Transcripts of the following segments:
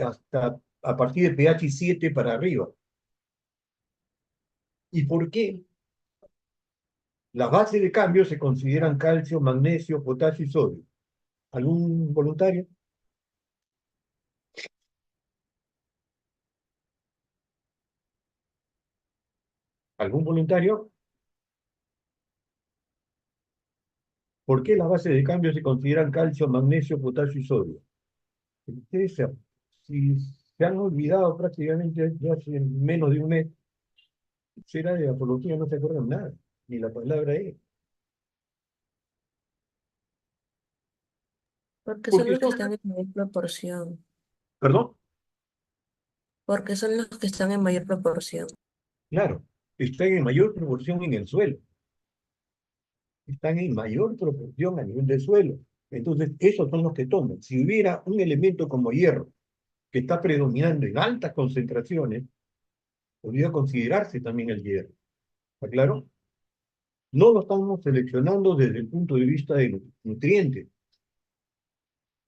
hasta a partir de pH 7 para arriba. ¿Y por qué? Las bases de cambio se consideran calcio, magnesio, potasio y sodio. ¿Algún voluntario? ¿Algún voluntario? ¿Por qué las bases de cambio se consideran calcio, magnesio, potasio y sodio? Ustedes si se han olvidado prácticamente ya hace menos de un mes, será de apología, no se acuerdan nada, ni la palabra es. Porque son Porque los que son, están en mayor proporción. perdón, Porque son los que están en mayor proporción. claro, están en mayor proporción en el suelo, están en mayor proporción a nivel del suelo. Entonces, esos son los que toman. Si hubiera un elemento como hierro que está predominando en altas concentraciones, podría considerarse también el hierro. ¿Está claro? No lo estamos seleccionando desde el punto de vista de nutrientes.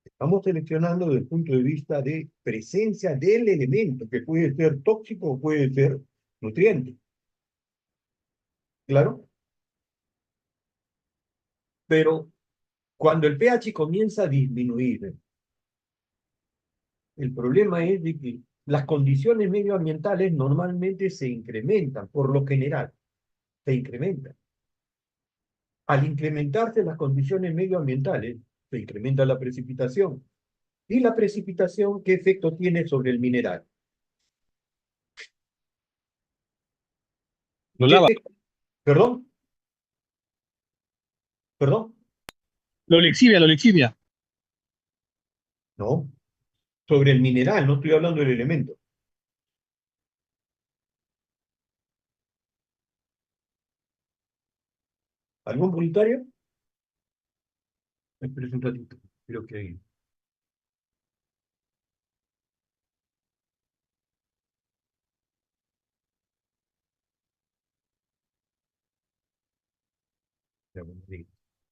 Estamos seleccionando desde el punto de vista de presencia del elemento, que puede ser tóxico o puede ser nutriente. ¿Claro? Pero cuando el pH comienza a disminuir, el problema es de que las condiciones medioambientales normalmente se incrementan, por lo general, se incrementan. Al incrementarse las condiciones medioambientales, se incrementa la precipitación. ¿Y la precipitación qué efecto tiene sobre el mineral? Lo ¿Qué lava, efecto? ¿Perdón? ¿Perdón? lo lexivia. No, sobre el mineral, no estoy hablando del elemento. ¿Algún voluntario? Espera un ratito, creo que hay.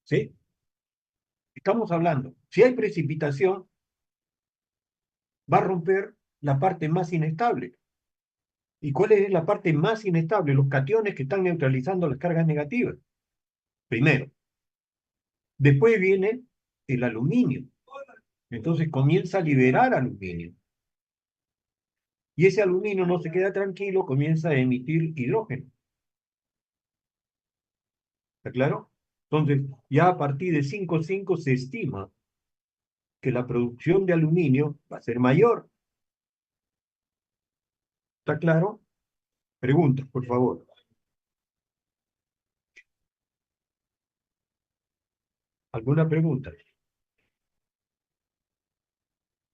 ¿Sí? Estamos hablando, si hay precipitación, va a romper la parte más inestable. ¿Y cuál es la parte más inestable? Los cationes que están neutralizando las cargas negativas. Primero. Después viene el aluminio. Entonces comienza a liberar aluminio. Y ese aluminio no se queda tranquilo, comienza a emitir hidrógeno. ¿Está claro? Entonces, ya a partir de 5,5 se estima que la producción de aluminio va a ser mayor. ¿Está claro? Preguntas, por favor. ¿Alguna pregunta?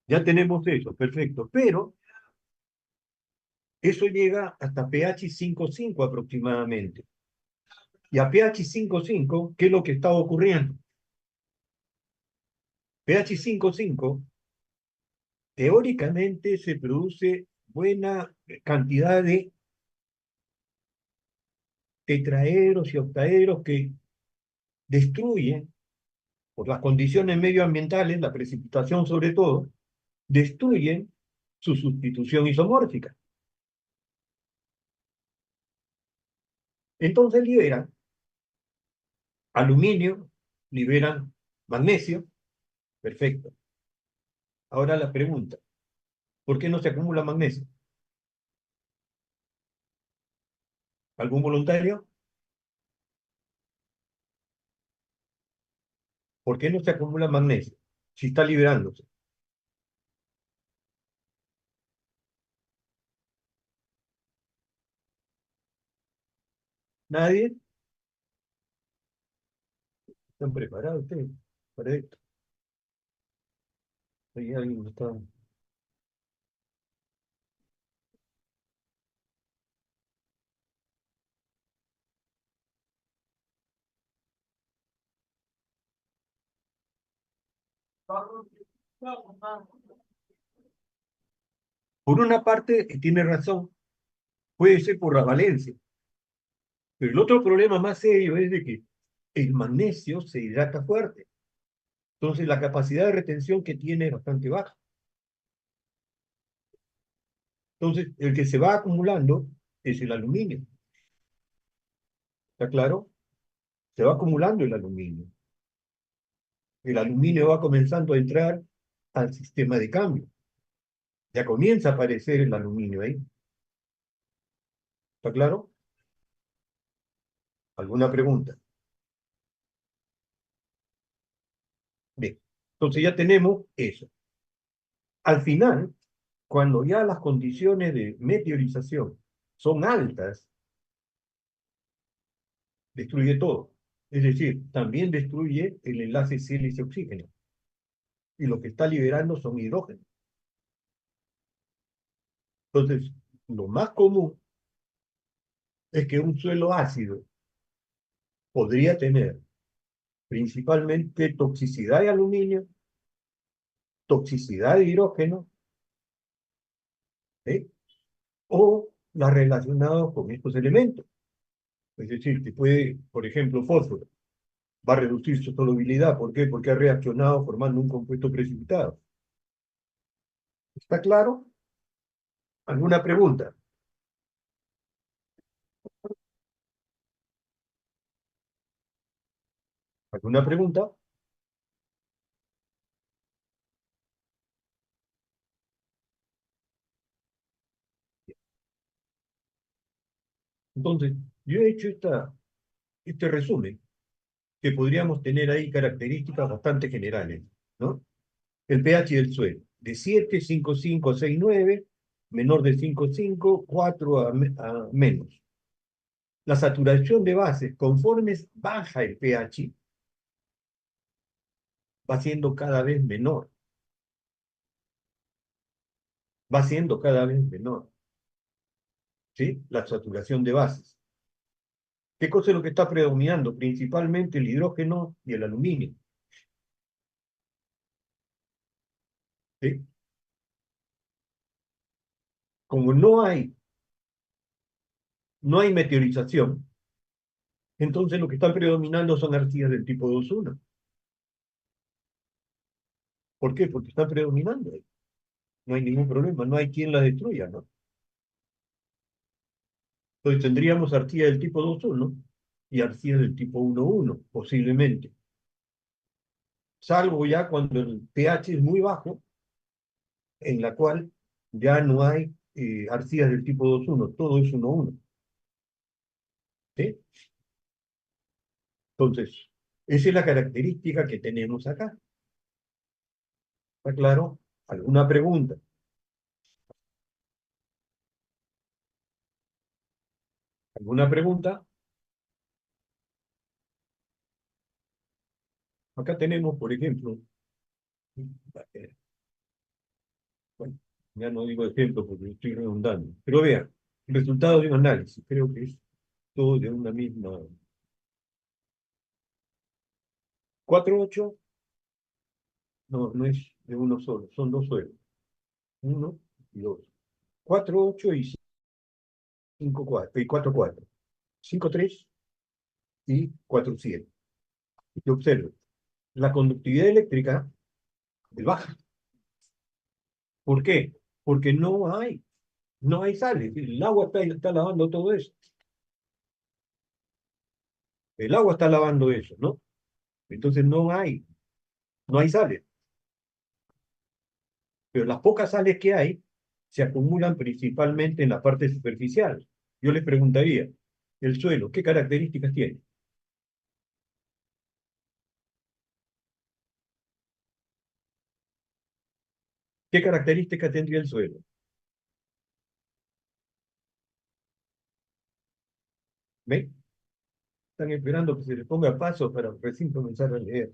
Ya tenemos eso, perfecto. Pero eso llega hasta pH 5,5 aproximadamente. Y a pH 5,5, ¿qué es lo que está ocurriendo? pH 5,5, teóricamente se produce buena cantidad de tetraedros y octaedros que destruyen, por las condiciones medioambientales, la precipitación sobre todo, destruyen su sustitución isomórfica. Entonces liberan aluminio, liberan magnesio, perfecto. Ahora la pregunta, ¿por qué no se acumula magnesio? ¿Algún voluntario? ¿Por qué no se acumula magnesio? Si está liberándose. ¿Nadie? ¿Están preparados ustedes para esto? Hay alguien que está... Por una parte, tiene razón, puede ser por la valencia, pero el otro problema más serio es de que el magnesio se hidrata fuerte. Entonces la capacidad de retención que tiene es bastante baja. Entonces, el que se va acumulando es el aluminio. ¿Está claro? Se va acumulando el aluminio. El aluminio va comenzando a entrar al sistema de cambio. Ya comienza a aparecer el aluminio ahí. ¿Está claro? ¿Alguna pregunta? Bien. Entonces ya tenemos eso. Al final, cuando ya las condiciones de meteorización son altas, destruye todo. Es decir, también destruye el enlace sílice-oxígeno. Y lo que está liberando son hidrógenos. Entonces, lo más común es que un suelo ácido podría tener principalmente toxicidad de aluminio, toxicidad de hidrógeno, ¿eh? O las relacionadas con estos elementos. Es decir, que puede, por ejemplo, fósforo, va a reducir su solubilidad. ¿Por qué? Porque ha reaccionado formando un compuesto precipitado. ¿Está claro? ¿Alguna pregunta? ¿Alguna pregunta? Entonces, yo he hecho este resumen, que podríamos tener ahí características bastante generales, ¿no? El pH del suelo, de 7, 5,5, 6,9, menor de 5,5, 4 a menos. La saturación de bases, conforme baja el pH, va siendo cada vez menor, va siendo cada vez menor, ¿sí? La saturación de bases. ¿Qué cosa es lo que está predominando? Principalmente el hidrógeno y el aluminio, ¿sí? Como no hay meteorización, entonces lo que están predominando son arcillas del tipo 2,1. ¿Por qué? Porque están predominando. No hay ningún problema, no hay quien la destruya, ¿no? Entonces tendríamos arcilla del tipo 2,1 y arcilla del tipo 1,1, posiblemente. Salvo ya cuando el pH es muy bajo, en la cual ya no hay arcillas del tipo 2,1, todo es 1,1. ¿Sí? Entonces, esa es la característica que tenemos acá. ¿Está claro? ¿Alguna pregunta? ¿Alguna pregunta? Acá tenemos, por ejemplo, bueno, ya no digo ejemplo porque estoy redundando, pero vean, el resultado de un análisis, creo que es todo de una misma. 4,8, no, no es de uno solo, son dos suelos, uno y dos. 4,8 y 5,4, y 4,4. 5,3 y 4,7. Y observen, la conductividad eléctrica es baja. ¿Por qué? Porque no hay sales. El agua está lavando todo eso. El agua está lavando eso, ¿no? Entonces no hay sales. Pero las pocas sales que hay se acumulan principalmente en la parte superficial. Yo les preguntaría, el suelo, ¿qué características tiene? ¿Qué características tendría el suelo? ¿Ven? Están esperando que se les ponga paso para recién comenzar a leer.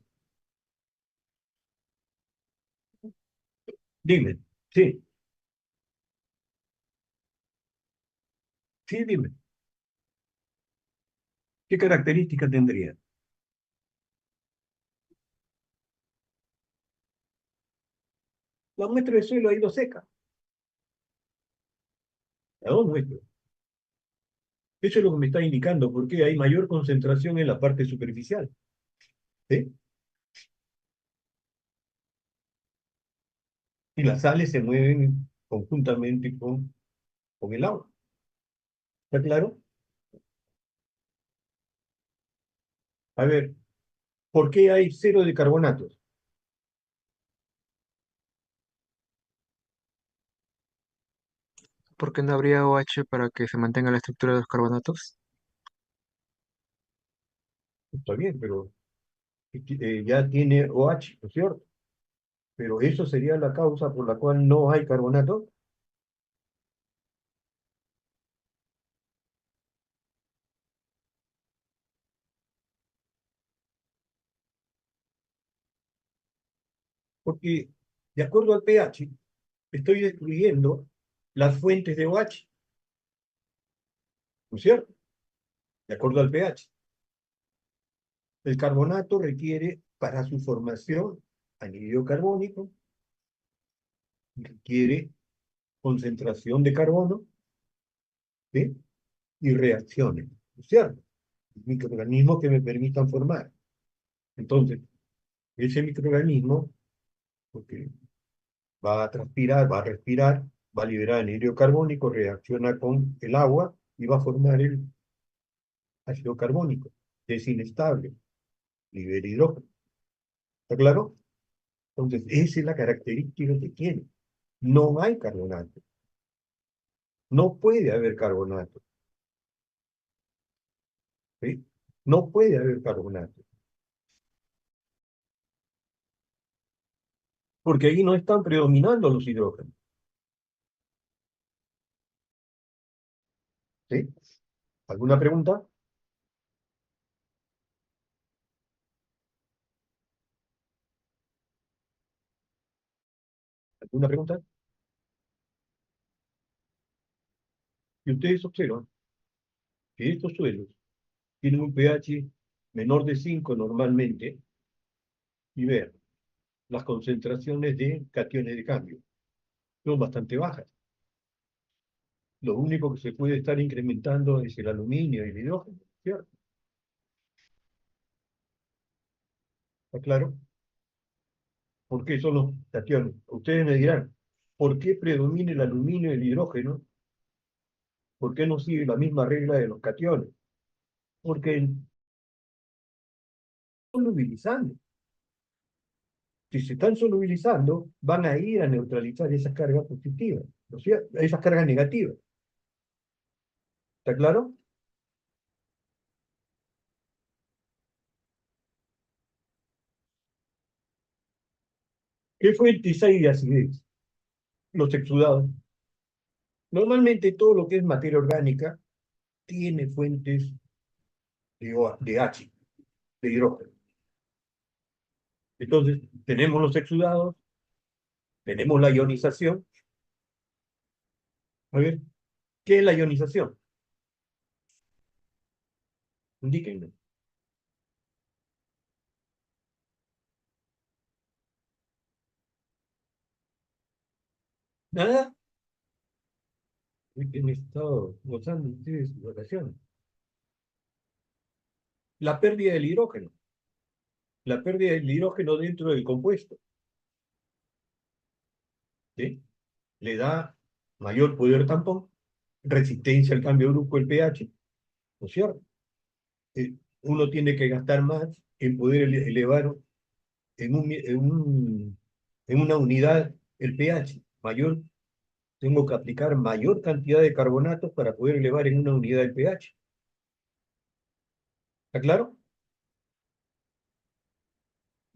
Dime, sí, sí, dime. ¿Qué características tendría? La muestra de suelo ha ido seca. La dos muestras. Eso es lo que me está indicando, porque hay mayor concentración en la parte superficial. ¿Sí? Y las sales se mueven conjuntamente con con el agua. ¿Está claro? A ver, ¿por qué hay cero de carbonatos? ¿Por qué no habría OH para que se mantenga la estructura de los carbonatos? Está bien, pero ya tiene OH, ¿no es cierto? Pero eso sería la causa por la cual no hay carbonato. Porque de acuerdo al pH, estoy destruyendo las fuentes de OH, ¿no es cierto? De acuerdo al pH. El carbonato requiere, para su formación, anhídrido carbónico, requiere concentración de carbono, ¿sí? Y reacciones, ¿no es cierto? Microorganismos que me permitan formar. Entonces, ese microorganismo, porque va a transpirar, va a respirar, va a liberar anhídrido carbónico, reacciona con el agua y va a formar el ácido carbónico, que es inestable, libera hidrógeno. ¿Está claro? Entonces, esa es la característica que tiene. No hay carbonato. No puede haber carbonato. ¿Sí? No puede haber carbonato. Porque ahí no están predominando los hidrógenos. ¿Sí? ¿Alguna pregunta? ¿Alguna pregunta? Y ustedes observan que estos suelos tienen un pH menor de 5 normalmente, y ver las concentraciones de cationes de cambio. Son bastante bajas. Lo único que se puede estar incrementando es el aluminio y el hidrógeno, ¿cierto? ¿Está claro? ¿Por qué son los cationes? Ustedes me dirán, ¿por qué predomina el aluminio y el hidrógeno? ¿Por qué no sigue la misma regla de los cationes? Porque están solubilizando. Si se están solubilizando, van a ir a neutralizar esas cargas positivas, ¿no es cierto? Esas cargas negativas. ¿Está claro? ¿Qué fuentes hay de acidez? Los exudados. Normalmente todo lo que es materia orgánica tiene fuentes de H, de hidrógeno. Entonces, tenemos los exudados, tenemos la ionización. A ver, ¿qué es la ionización? Indíquenme. ¿Nada? Han estado gozando ustedes de vacaciones. La pérdida del hidrógeno. La pérdida del hidrógeno dentro del compuesto. ¿Sí? Le da mayor poder tampón, resistencia al cambio brusco del pH, ¿no es cierto? Uno tiene que gastar más en poder elevar en una unidad el pH mayor, tengo que aplicar mayor cantidad de carbonatos para poder elevar en una unidad el pH. ¿Está claro?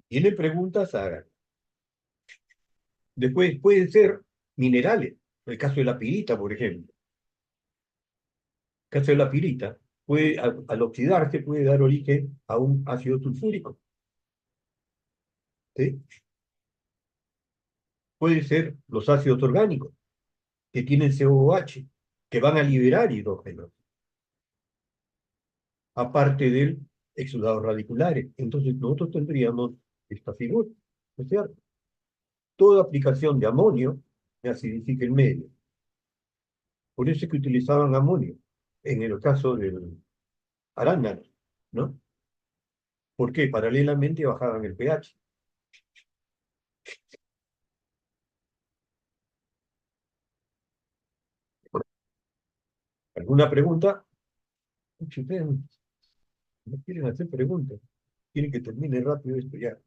Tiene preguntas, hagan. Después pueden ser minerales. El caso de la pirita, por ejemplo. El caso de la pirita, al oxidarse puede dar origen a un ácido sulfúrico. ¿Sí? Puede ser los ácidos orgánicos, que tienen COOH, que van a liberar hidrógeno, aparte del exudados radiculares. Entonces nosotros tendríamos esta figura, ¿no es cierto? Toda aplicación de amonio acidifica el medio. Por eso es que utilizaban amonio en el caso del arándano, ¿no? Porque paralelamente bajaban el pH. ¿Alguna pregunta? Uy, ustedes no quieren hacer preguntas. Quieren que termine rápido esto ya.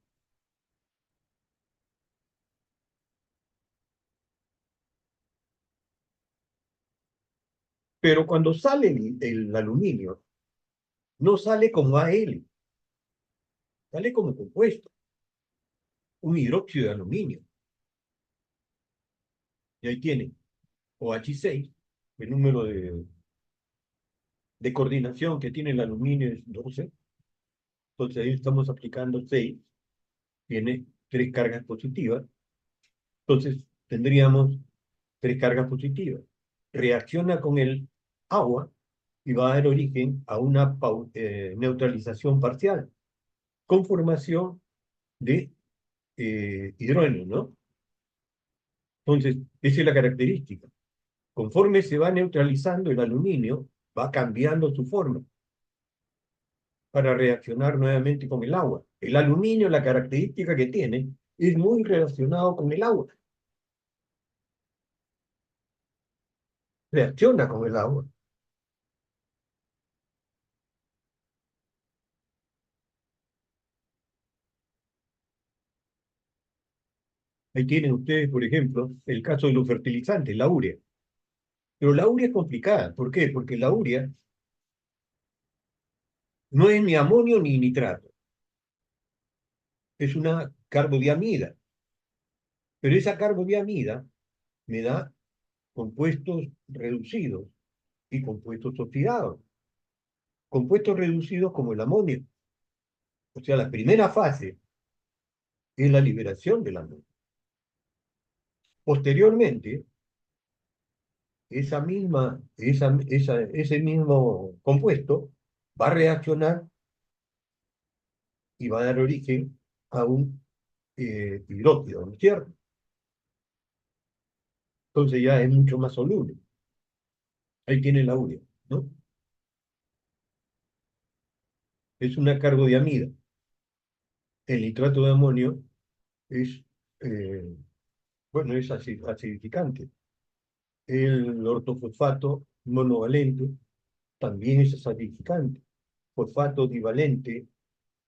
Pero cuando sale el aluminio, no sale como Al, sale como compuesto, un hidróxido de aluminio. Y ahí tiene OH6, el número de coordinación que tiene el aluminio es 12. Entonces ahí estamos aplicando 6, tiene 3 cargas positivas. Entonces tendríamos 3 cargas positivas. Reacciona con el agua y va a dar origen a una neutralización parcial con formación de hidrógeno, ¿no? Entonces, esa es la característica. Conforme se va neutralizando el aluminio, va cambiando su forma para reaccionar nuevamente con el agua. El aluminio, la característica que tiene, es muy relacionado con el agua. Reacciona con el agua. Ahí tienen ustedes, por ejemplo, el caso de los fertilizantes, la urea. Pero la urea es complicada. ¿Por qué? Porque la urea no es ni amonio ni nitrato. Es una carbodiamida. Pero esa carbodiamida me da compuestos reducidos y compuestos oxidados. Compuestos reducidos como el amonio. O sea, la primera fase es la liberación del amonio. Posteriormente, ese mismo compuesto va a reaccionar y va a dar origen a un hidróxido, ¿no es cierto? Entonces ya es mucho más soluble. Ahí tiene la urea, ¿no? Es una carbodiamida. El nitrato de amonio es, eh, bueno, es acidificante. El ortofosfato monovalente también es acidificante. Fosfato divalente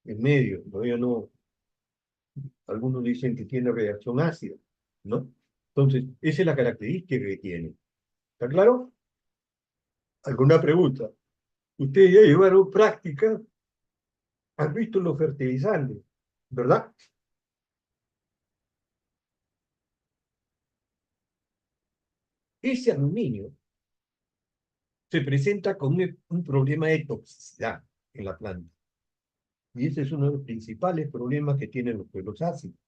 en medio, todavía no, algunos dicen que tiene reacción ácida, ¿no? Entonces, esa es la característica que tiene. ¿Está claro? ¿Alguna pregunta? Ustedes ya llevaron práctica, han visto los fertilizantes, ¿verdad? Ese aluminio se presenta con un problema de toxicidad en la planta. Y ese es uno de los principales problemas que tienen los suelos ácidos.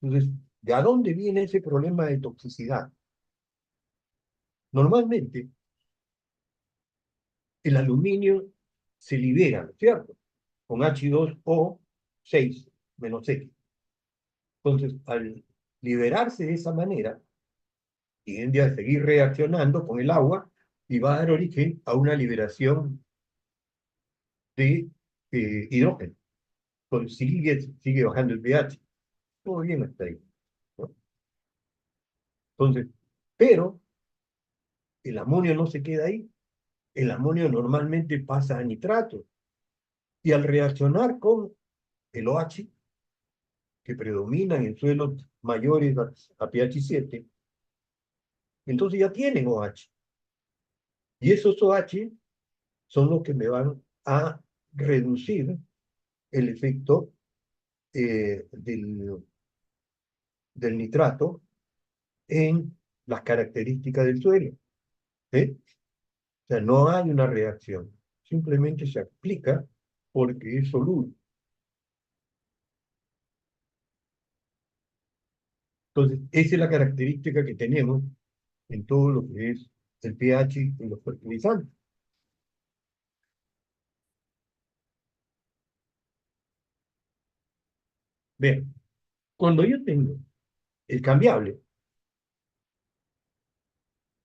Entonces, ¿de a dónde viene ese problema de toxicidad? Normalmente, el aluminio se libera, ¿no es cierto? Con H2O6 menos X. Entonces, al liberarse de esa manera, tiende a seguir reaccionando con el agua y va a dar origen a una liberación de hidrógeno. Entonces, sigue bajando el pH. Todo bien hasta ahí, ¿no? Entonces, pero el amonio no se queda ahí. El amonio normalmente pasa a nitrato y al reaccionar con el OH, que predominan en suelos mayores a pH 7, entonces ya tienen OH. Y esos OH son los que me van a reducir el efecto del nitrato en las características del suelo. ¿Eh? O sea, no hay una reacción, simplemente se aplica porque es soluble. Entonces, esa es la característica que tenemos en todo lo que es el pH y los fertilizantes. Vean, cuando yo tengo el cambiable,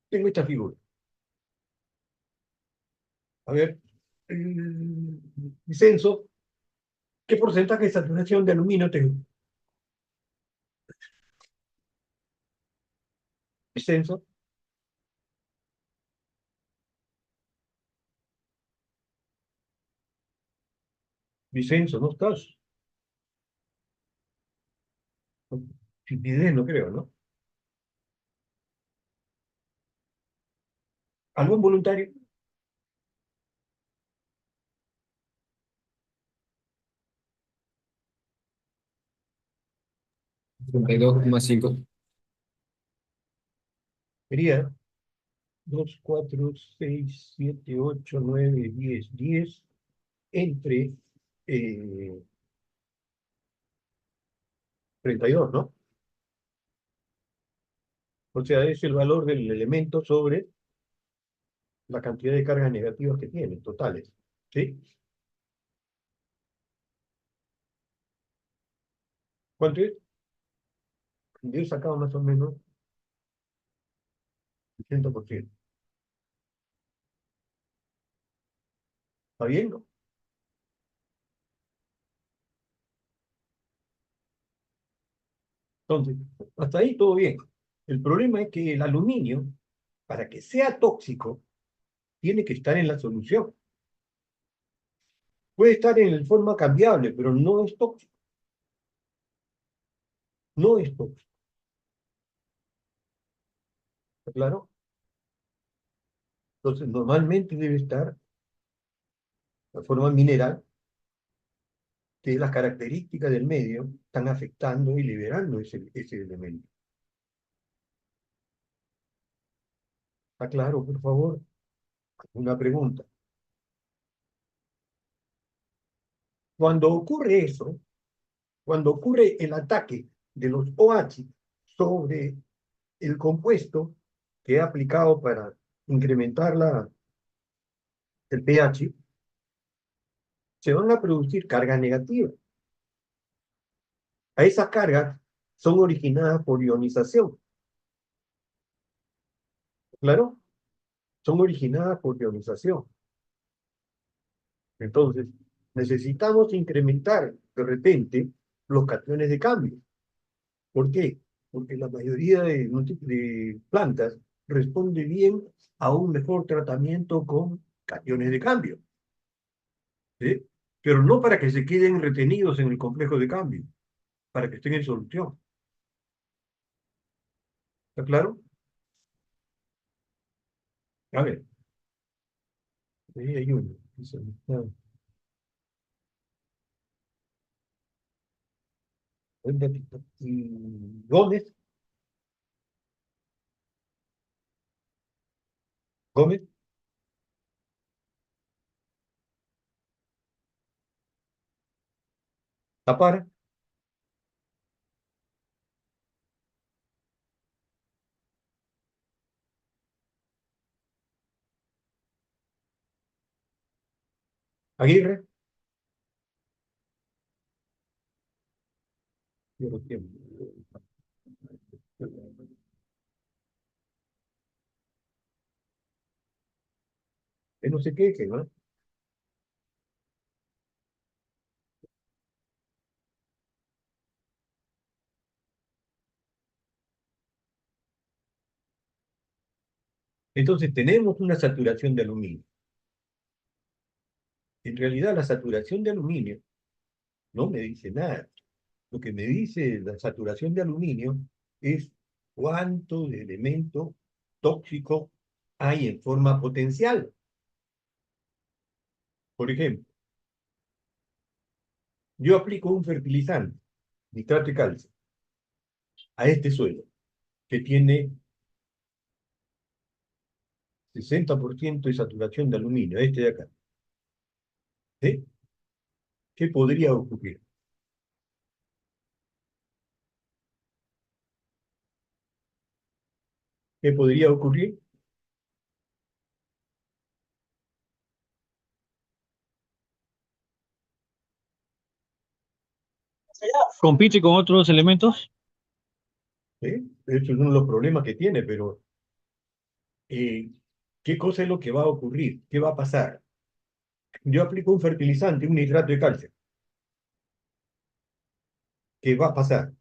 tengo esta figura. A ver, el censo, ¿qué porcentaje de saturación de aluminio tengo? El censo, Vicenzo, ¿no estás? Fidel, no creo, ¿no? ¿Algún voluntario? 32,5. Sería 2, 4, 6, 7, 8, 9, 10, 10 entre 32, ¿no? O sea, es el valor del elemento sobre la cantidad de cargas negativas que tiene, totales. ¿Sí? ¿Cuánto es? Yo he sacado más o menos el 100%. ¿Está bien? ¿No? Entonces, hasta ahí todo bien. El problema es que el aluminio, para que sea tóxico, tiene que estar en la solución. Puede estar en forma cambiable, pero no es tóxico. No es tóxico. ¿Está claro? Entonces, normalmente debe estar en forma mineral, que las características del medio están afectando y liberando ese elemento. ¿Está claro, por favor? Una pregunta. Cuando ocurre eso, cuando ocurre el ataque de los OH sobre el compuesto que he aplicado para incrementar el pH, se van a producir cargas negativas. A esas cargas son originadas por ionización. ¿Claro? Son originadas por ionización. Entonces, necesitamos incrementar de repente los cationes de cambio. ¿Por qué? Porque la mayoría de plantas responde bien a un mejor tratamiento con cationes de cambio. ¿Sí? Pero no para que se queden retenidos en el complejo de cambio, para que estén en solución. ¿Está claro? A ver, ahí hay uno. Gómez, Gómez, Tapara, Aguirre, yo lo tengo. Que no se queje, ¿no? Entonces tenemos una saturación de aluminio. En realidad la saturación de aluminio no me dice nada. Lo que me dice la saturación de aluminio es cuánto de elemento tóxico hay en forma potencial. Por ejemplo, yo aplico un fertilizante, nitrato de calcio, a este suelo, que tiene 60% de saturación de aluminio, este de acá. ¿Sí? ¿Qué podría ocurrir? ¿Qué podría ocurrir? Compite con otros elementos. ¿Sí? Eso es uno de los problemas que tiene, pero eh, ¿qué cosa es lo que va a ocurrir? ¿Qué va a pasar? Yo aplico un fertilizante, un nitrato de calcio. ¿Qué va a pasar?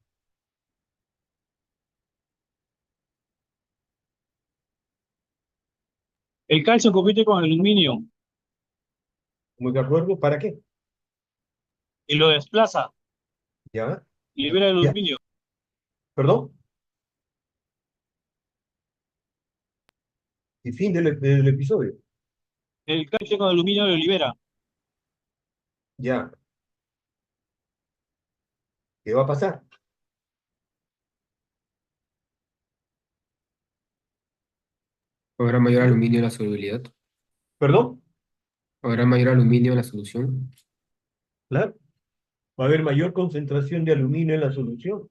El calcio compite con el aluminio. ¿Muy de acuerdo? ¿Para qué? y lo desplaza, ¿ya? libera el Ya, aluminio. perdón, y fin del episodio. El calcio con aluminio lo libera. Ya, ¿qué va a pasar? ¿Habrá mayor ¿Mm? aluminio en la solubilidad? ¿Perdón? ¿Habrá mayor aluminio en la solución? Claro, va a haber mayor concentración de aluminio en la solución.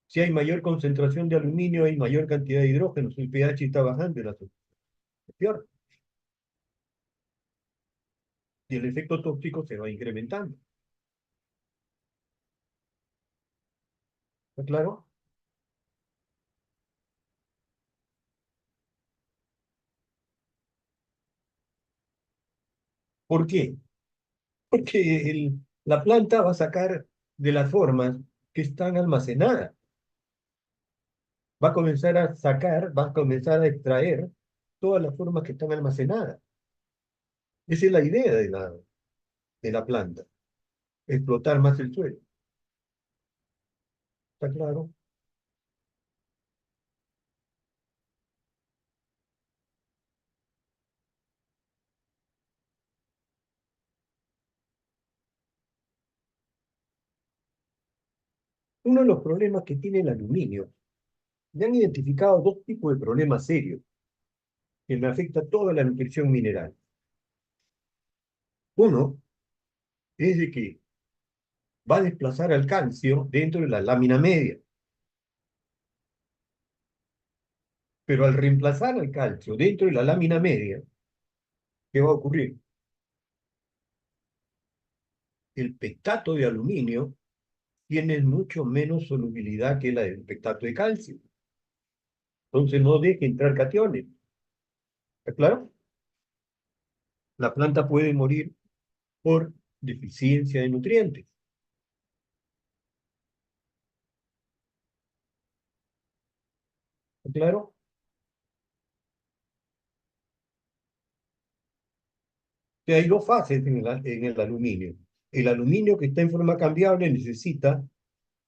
Si hay mayor concentración de aluminio, hay mayor cantidad de hidrógeno. El pH está bajando en la solución. Es peor. Y el efecto tóxico se va incrementando. ¿Está claro? ¿Por qué? Porque la planta va a sacar de las formas que están almacenadas. Va a comenzar a sacar, va a comenzar a extraer todas las formas que están almacenadas. Esa es la idea de la planta, explotar más el suelo. ¿Está claro? Uno de los problemas que tiene el aluminio, ya han identificado dos tipos de problemas serios que me afecta toda la nutrición mineral. Uno es de que va a desplazar al calcio dentro de la lámina media, pero al reemplazar al calcio dentro de la lámina media, ¿qué va a ocurrir? El pectato de aluminio tiene mucho menos solubilidad que la del pectato de calcio. Entonces no deja entrar cationes. ¿Está claro? La planta puede morir por deficiencia de nutrientes. ¿Está claro? Que hay dos fases en el aluminio. El aluminio que está en forma cambiable necesita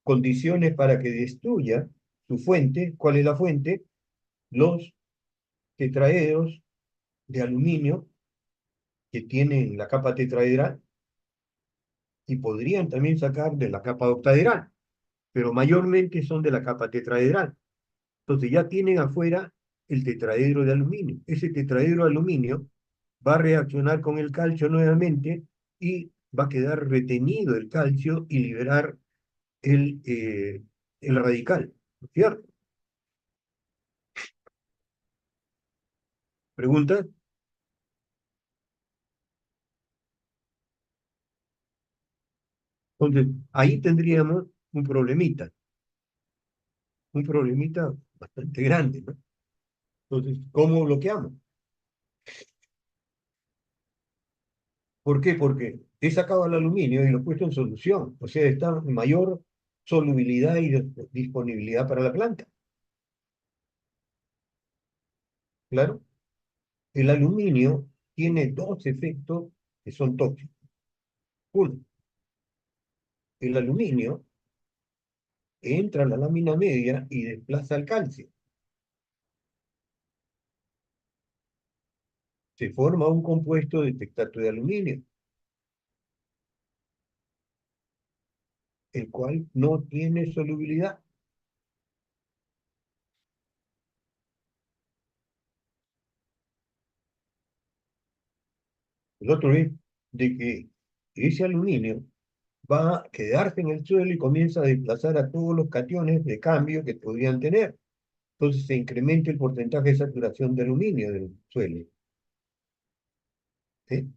condiciones para que destruya su fuente. ¿Cuál es la fuente? Los tetraedros de aluminio que tienen la capa tetraedral y podrían también sacar de la capa octaedral, pero mayormente son de la capa tetraedral. Entonces ya tienen afuera el tetraedro de aluminio. Ese tetraedro de aluminio va a reaccionar con el calcio nuevamente y va a quedar retenido el calcio y liberar el radical, ¿no es cierto? ¿Pregunta? Entonces, ahí tendríamos un problemita bastante grande, ¿no? Entonces, ¿cómo bloqueamos? ¿Por qué? Porque he sacado el aluminio y lo he puesto en solución, o sea, está en mayor solubilidad y disponibilidad para la planta. Claro, el aluminio tiene dos efectos que son tóxicos. Uno, el aluminio entra a la lámina media y desplaza el calcio. Se forma un compuesto de tectato de aluminio, el cual no tiene solubilidad. El otro es de que ese aluminio va a quedarse en el suelo y comienza a desplazar a todos los cationes de cambio que podrían tener. Entonces se incrementa el porcentaje de saturación de aluminio del suelo. ¿Sí?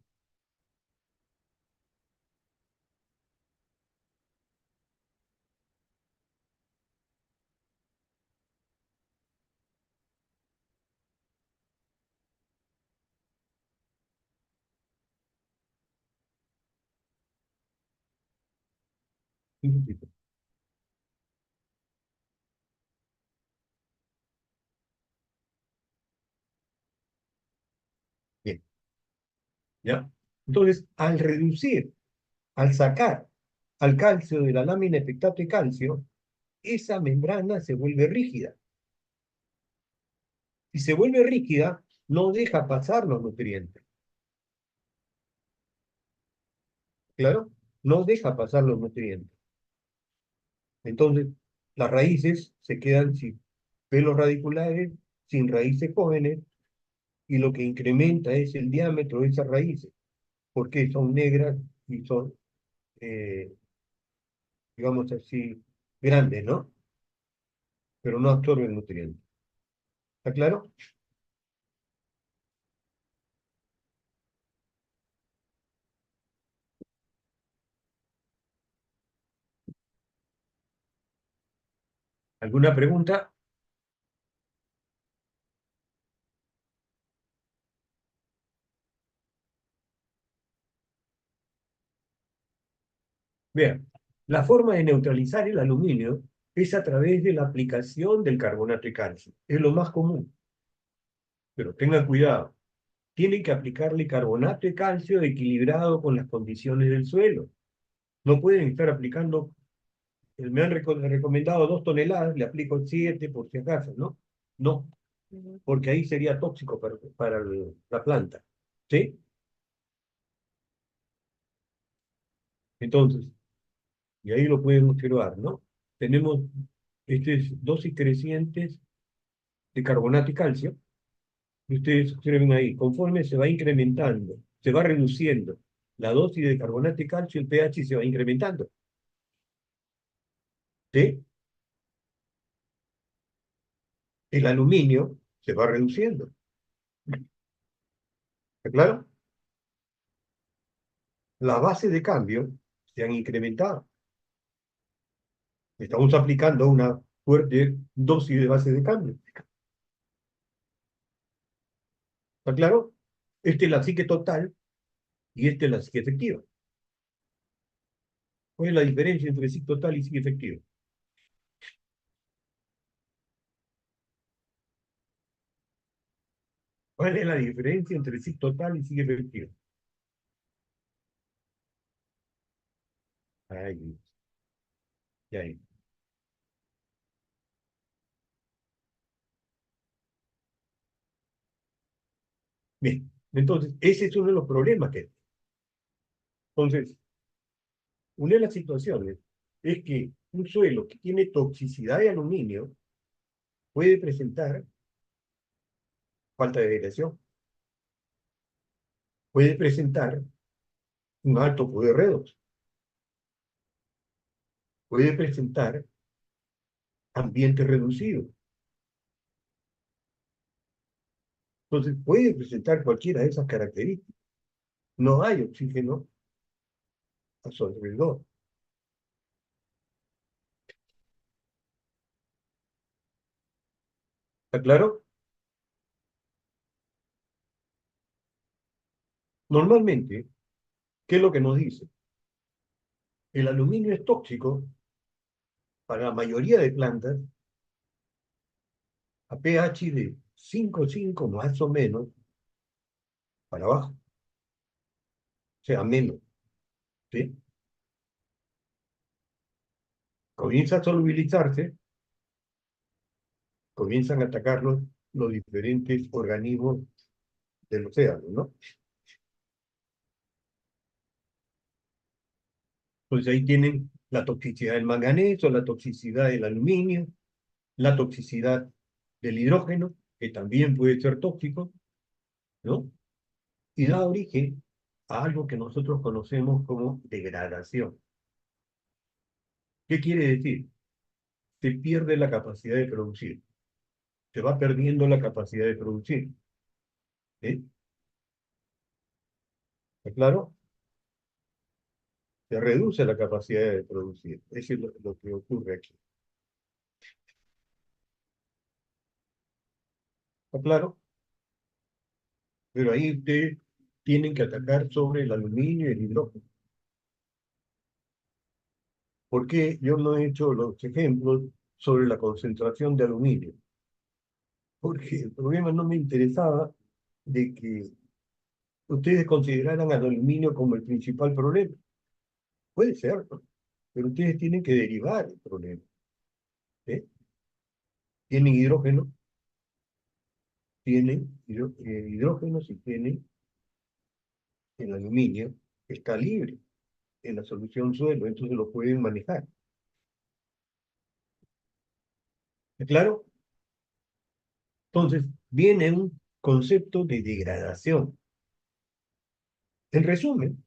Bien, ¿ya? Entonces, al reducir Al sacar al calcio de la lámina epectato de calcio, esa membrana se vuelve rígida. Si se vuelve rígida, no deja pasar los nutrientes. ¿Claro? No deja pasar los nutrientes. Entonces, las raíces se quedan sin pelos radiculares, sin raíces jóvenes, y lo que incrementa es el diámetro de esas raíces, porque son negras y son, eh, digamos así, grandes, ¿no? Pero no absorben nutrientes. ¿Está claro? ¿Alguna pregunta? Vean, la forma de neutralizar el aluminio es a través de la aplicación del carbonato de calcio. Es lo más común. Pero tengan cuidado. Tienen que aplicarle carbonato de calcio equilibrado con las condiciones del suelo. No pueden estar aplicando, me han recomendado 2 toneladas, le aplico 7 por si acaso, ¿no? No, Ujú. porque ahí sería tóxico para la planta. ¿Sí? Entonces, y ahí lo pueden observar, ¿no? Tenemos dosis crecientes de carbonato y calcio. Y ustedes observen ahí, conforme se va incrementando, se va reduciendo la dosis de carbonato y calcio, el pH se va incrementando. ¿Sí? El aluminio se va reduciendo. ¿Está claro? Las bases de cambio se han incrementado. Estamos aplicando una fuerte dosis de base de cambio. ¿Está claro? Esta es la psique total y esta es la psique efectiva. ¿Cuál es la diferencia entre psique total y psique efectiva? ¿Cuál es la diferencia entre psique total y psique efectiva? Ay, ya, ya. Bien, entonces, ese es uno de los problemas que hay. Entonces, una de las situaciones es que un suelo que tiene toxicidad de aluminio puede presentar falta de aireación, puede presentar un alto poder redox, puede presentar ambiente reducido. Entonces, puede presentar cualquiera de esas características. No hay oxígeno a su alrededor. ¿Está claro? Normalmente, ¿qué es lo que nos dice? El aluminio es tóxico para la mayoría de plantas a pH de 5,5 más o menos para abajo, o sea, menos, ¿sí? Comienza a solubilizarse, comienzan a atacar los diferentes organismos del océano, ¿no? Entonces ahí tienen la toxicidad del manganeso, la toxicidad del aluminio, la toxicidad del hidrógeno, que también puede ser tóxico, ¿no? Y da origen a algo que nosotros conocemos como degradación. ¿Qué quiere decir? Se pierde la capacidad de producir, se va perdiendo la capacidad de producir, ¿sí? ¿Está claro? Se reduce la capacidad de producir. Eso es lo que ocurre aquí. ¿Está claro? Pero ahí ustedes tienen que atacar sobre el aluminio y el hidrógeno. ¿Por qué yo no he hecho los ejemplos sobre la concentración de aluminio? Porque el problema no me interesaba de que ustedes consideraran al aluminio como el principal problema. Puede ser, ¿no? Pero ustedes tienen que derivar el problema. ¿Eh? Tienen hidrógeno, tienen hidrógenos y tienen el aluminio, está libre en la solución suelo, entonces lo pueden manejar. ¿Es claro? Entonces, viene un concepto de degradación. En resumen,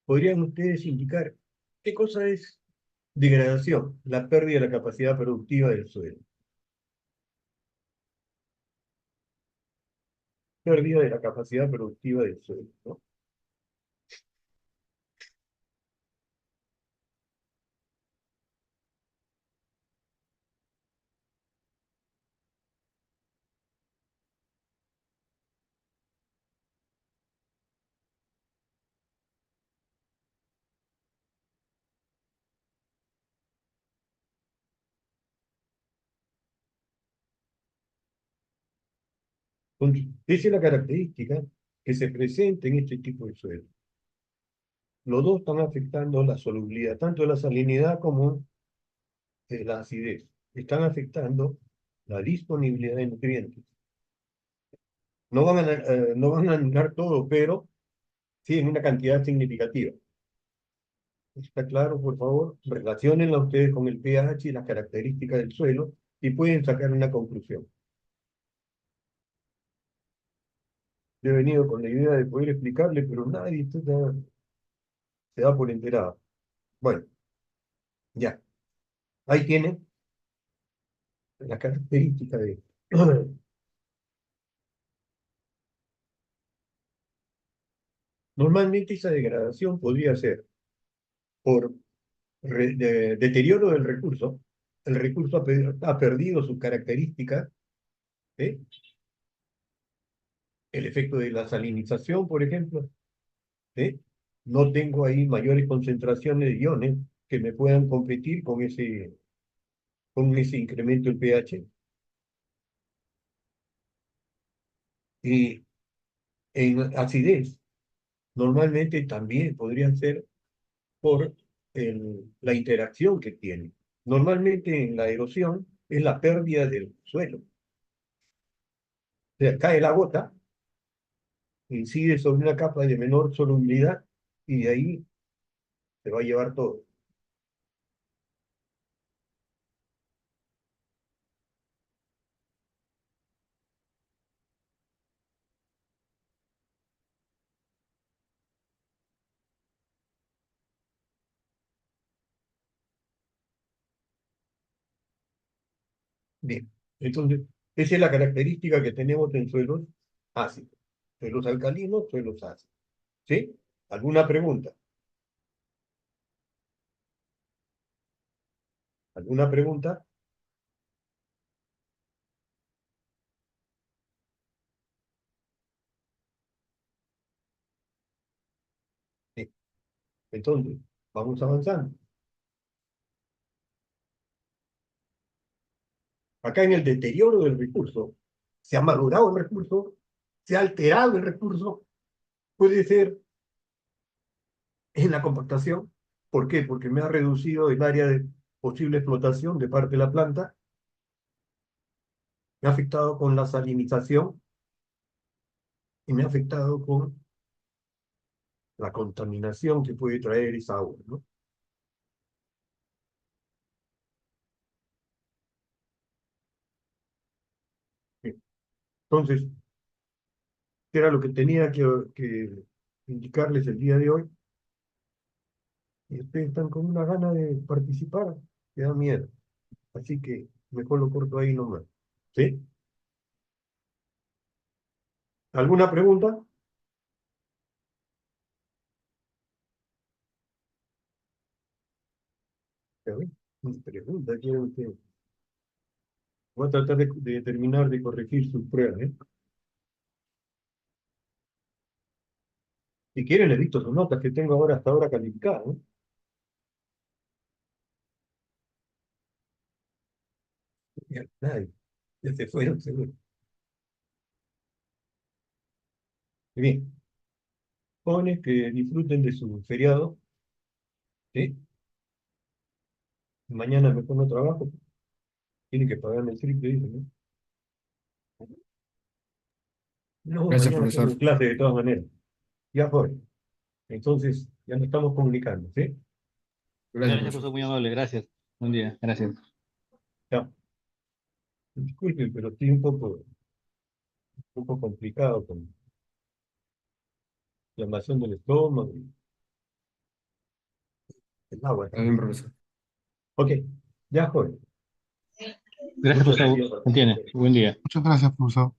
podrían ustedes indicar qué cosa es degradación, la pérdida de la capacidad productiva del suelo. Pérdida de la capacidad productiva del suelo, ¿no? Entonces, esa es la característica que se presenta en este tipo de suelo. Los dos están afectando la solubilidad, tanto la salinidad como la acidez. Están afectando la disponibilidad de nutrientes. No van a anular todo, pero sí en una cantidad significativa. ¿Está claro, por favor? Relaciónenla ustedes con el pH y las características del suelo y pueden sacar una conclusión. Yo he venido con la idea de poder explicarle, pero nadie se da por enterado. Bueno, ya. Ahí tienen las características de... Normalmente esa degradación podría ser por deterioro del recurso. El recurso ha perdido sus características, ¿eh? El efecto de la salinización, por ejemplo, ¿eh? No tengo ahí mayores concentraciones de iones que me puedan competir con ese incremento del pH. Y en acidez, normalmente también podrían ser por la interacción que tiene. Normalmente en la erosión es la pérdida del suelo. O sea, cae la gota, incide sobre una capa de menor solubilidad y de ahí se va a llevar todo. Bien, entonces, esa es la característica que tenemos en suelos ácidos. Suelos alcalinos, suelos ácidos. ¿Sí? ¿Alguna pregunta? ¿Alguna pregunta? Sí. Entonces, vamos avanzando. Acá en el deterioro del recurso, se ha madurado el recurso, se ha alterado el recurso, puede ser en la compactación. ¿Por qué? Porque me ha reducido el área de posible explotación de parte de la planta, me ha afectado con la salinización y me ha afectado con la contaminación que puede traer esa agua, ¿no? Bien. Entonces, ¿qué era lo que tenía que indicarles el día de hoy? Y ustedes están con una gana de participar, que da miedo. Así que mejor lo corto ahí nomás. ¿Sí? ¿Alguna pregunta? A ver, una pregunta, quieren ustedes. Voy a tratar de terminar de corregir sus pruebas, ¿eh? Si quieren, les dicto sus notas que tengo ahora hasta ahora calificadas, ¿no? Ya, nadie. Ya se fueron, seguro. Bien, jóvenes que disfruten de su feriado. ¿sí? Mañana me pongo a trabajo, tiene que pagarme el triple, dice, ¿no? No, Gracias, mañana profesor. tengo clase de todas maneras. Ya fue. Entonces, ya nos estamos comunicando, ¿sí? Gracias, Gracias, profesor. profesor, muy amable, gracias. Buen día, gracias. Ya. Disculpe, pero estoy un poco complicado con la inflamación del estómago y el agua Está bien, también. profesor. Ok, ya fue. Gracias, Muchas profesor. gracias. Entiende. Buen día. Muchas gracias, profesor.